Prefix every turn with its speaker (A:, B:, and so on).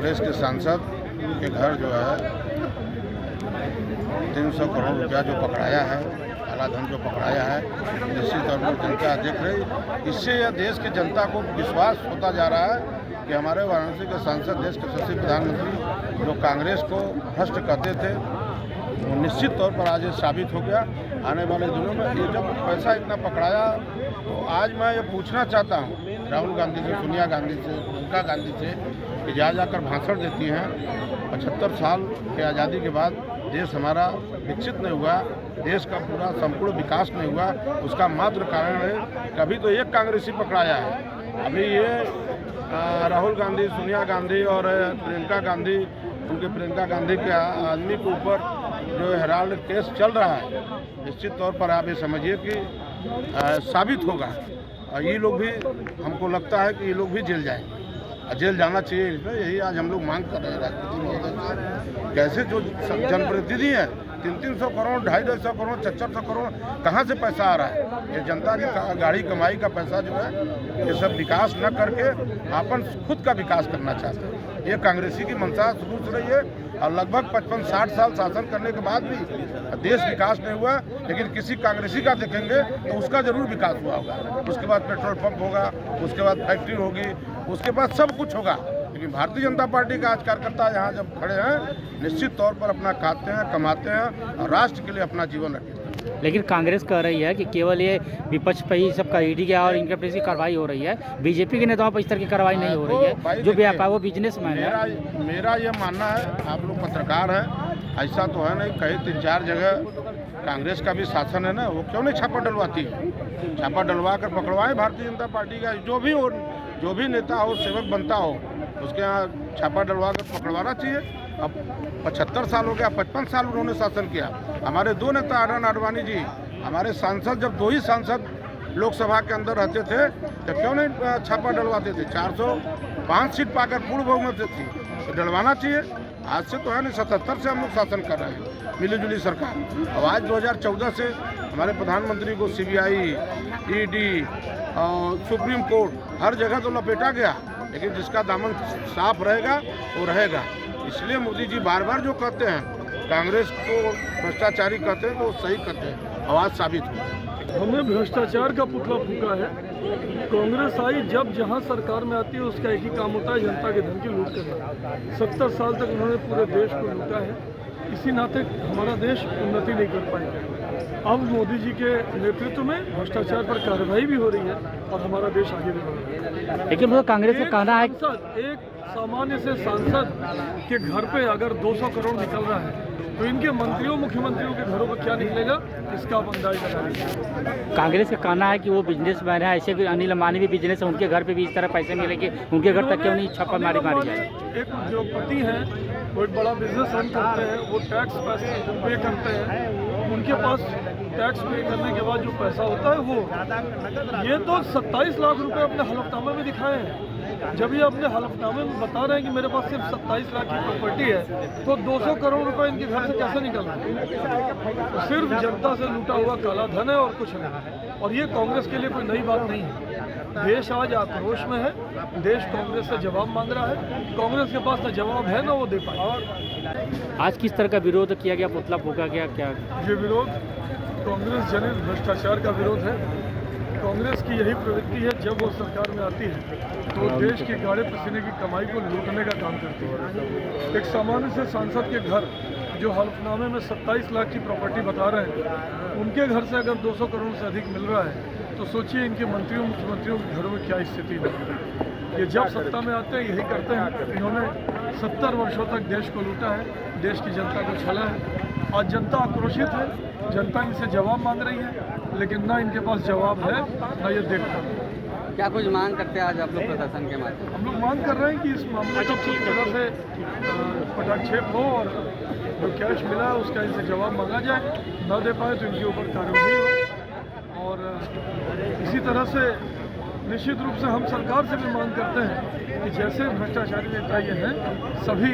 A: कांग्रेस के सांसद के घर जो है 300 करोड़ रुपया जो पकड़ाया है, काला धन जो पकड़ाया है, निश्चित तौर पर जनता देख रही। इससे यह देश की जनता को विश्वास होता जा रहा है कि हमारे वाराणसी के सांसद, देश के यशस्वी प्रधानमंत्री जो कांग्रेस को भ्रष्ट कहते थे, वो निश्चित तौर पर आज ये साबित हो गया। आने वाले दिनों में ये जब पैसा इतना पकड़ाया, तो आज मैं ये पूछना चाहता हूँ राहुल गांधी से, सोनिया गांधी से, प्रियंका गांधी से कि जा जाकर भाषण देती हैं। 75 साल के आज़ादी के बाद देश हमारा विकसित नहीं हुआ, देश का पूरा संपूर्ण विकास नहीं हुआ, उसका मात्र कारण है कभी तो एक कांग्रेसी पकड़ाया है। अभी ये राहुल गांधी, सोनिया गांधी और प्रियंका गांधी, उनके प्रियंका गांधी के आदमी के ऊपर जो हेराल्ड केस चल रहा है, निश्चित तौर पर आप ये समझिए कि साबित होगा। और ये लोग भी, हमको लगता है कि ये लोग भी जेल जाएंगे, जेल जाना चाहिए। इसमें यही आज हम लोग मांग कर रहे हैं राष्ट्रपति महोदय से। कैसे जो जनप्रतिनिधि है 300 करोड़, 250 करोड़, 400 करोड़ कहाँ से पैसा आ रहा है? ये जनता की गाड़ी कमाई का पैसा जो है, ये सब विकास न करके अपन खुद का विकास करना चाहते हैं। ये कांग्रेसी की मंशा शुरू से रही है और लगभग 55-60 साल शासन करने के बाद भी देश विकास नहीं हुआ। लेकिन किसी कांग्रेसी का देखेंगे तो उसका जरूर विकास हुआ होगा। उसके बाद पेट्रोल पंप होगा, उसके बाद फैक्ट्री होगी, उसके बाद सब कुछ होगा। लेकिन भारतीय जनता पार्टी का आज कार्यकर्ता यहाँ जब खड़े हैं, निश्चित तौर पर अपना खाते हैं, कमाते हैं और राष्ट्र के लिए अपना जीवन रखते हैं।
B: लेकिन कांग्रेस कह रही है कि केवल ये विपक्ष पर ही सब ईडी की और इनके पर कार्रवाई हो रही है, बीजेपी के नेताओं पर इस तरह की कार्रवाई नहीं हो रही है। जो व्यापार वो बिजनेसमैन है।
A: मेरा ये मानना है, आप लोग पत्रकार हैं, ऐसा तो है नहीं, कहीं 3-4 जगह कांग्रेस का भी शासन है ना, वो क्यों नहीं छापा डलवाती है? छापा डलवा कर पकड़वाए भारतीय जनता पार्टी का जो भी नेता हो, सेवक बनता हो, उसके यहाँ छापा डलवा कर पकड़वाना चाहिए। अब 75 साल हो गया, 55 साल उन्होंने शासन किया। हमारे 2 नेता अटल आडवाणी जी, हमारे सांसद, जब 2 ही सांसद लोकसभा के अंदर रहते थे तो क्यों नहीं छापा डलवाते थे? 405 सीट पाकर पूर्ण बहुमत थी, तो डलवाना चाहिए। आज से तो है नहीं, 77 से हम लोग शासन कर रहे हैं, मिलीजुली सरकार। अब आज 2014 से हमारे प्रधानमंत्री को CBI, ED और सुप्रीम कोर्ट हर जगह तो लपेटा गया, लेकिन जिसका दामन साफ रहेगा वो रहेगा। इसलिए मोदी जी बार बार जो कहते हैं कांग्रेस को भ्रष्टाचारी कहते हैं, तो वो सही कहते हैं, आवाज़ साबित हुई।
C: हमने भ्रष्टाचार का पुतला फूका है। कांग्रेस आई जब जहां सरकार में आती है उसका एक ही काम होता है, जनता के धन की लूट करना। 70 साल तक उन्होंने पूरे देश को लूटा है, इसी नाते हमारा देश उन्नति नहीं कर पाएगा। अब मोदी जी के नेतृत्व में भ्रष्टाचार पर कार्रवाई भी हो रही है और हमारा देश आगे भी बढ़ रहा है।
B: लेकिन वो कांग्रेस का कहना है,
C: एक सामान्य से सांसद के घर पे अगर 200 करोड़ निकल रहा है, तो इनके मंत्रियों, मुख्यमंत्रियों के घरों पर क्या निकलेगा, इसका आप अंदाज लगा लीजिए।
B: कांग्रेस का कहना है कि वो बिजनेसमैन है, ऐसे भी अनिल अंबानी भी बिजनेस है, उनके घर पे भी इस तरह पैसे मिलेंगे, उनके घर तक क्यों नहीं छापामारी मारी जाए?
C: एक उद्योगपति हैं, वो एक बड़ा बिजनेस रन करते हैं, वो टैक्स पैसे पे करते हैं, उनके पास टैक्स पे करने के बाद जो पैसा होता है वो, ये तो 27 लाख रुपए अपने हलफनामे में दिखाए हैं। जब ये अपने हलफनामे में बता रहे हैं कि मेरे पास सिर्फ 27 लाख की प्रॉपर्टी है, तो 200 करोड़ रुपए इनके घर से कैसे निकल रहा है? तो सिर्फ जनता से लूटा हुआ काला धन है और कुछ नहीं। और ये कांग्रेस के लिए कोई नई बात नहीं है। देश आज आक्रोश में है, देश कांग्रेस से जवाब मांग रहा है। कांग्रेस के पास न जवाब है न वो दे पाए।
B: आज किस तरह का विरोध किया गया, पुतला फूका गया, क्या?
C: ये विरोध कांग्रेस जनित भ्रष्टाचार का विरोध है। कांग्रेस की यही प्रवृत्ति है, जब वो सरकार में आती है तो देश के गाढ़े पसीने की कमाई को लूटने का काम करती है। एक सामान्य से सांसद के घर जो हल्फनामे में 27 लाख की प्रॉपर्टी बता रहे हैं, उनके घर से अगर 200 करोड़ से अधिक मिल रहा है, तो सोचिए इनके मंत्रियों, मुख्यमंत्रियों के घरों में क्या स्थिति होगी। ये जब सत्ता में आते हैं यही करते हैं। इन्होंने 70 वर्षों तक देश को लूटा है, देश की जनता को छला है। आज जनता आक्रोशित है, जनता इनसे जवाब मांग रही है, लेकिन ना इनके पास जवाब है, ना ये देखता है।
D: क्या कुछ मांग करते हैं आज आप लोग प्रशासन के माध्यम?
C: हम लोग मांग कर रहे हैं कि इस मामले को ठीक तरह से पटाक्षेप हो और जो कैश मिला है उसका इनसे जवाब मांगा जाए। न दे पाए तो इनके ऊपर कार्रवाई हो। और इसी तरह से निश्चित रूप से हम सरकार से भी मांग करते हैं कि जैसे भ्रष्टाचारी नेता ये हैं, सभी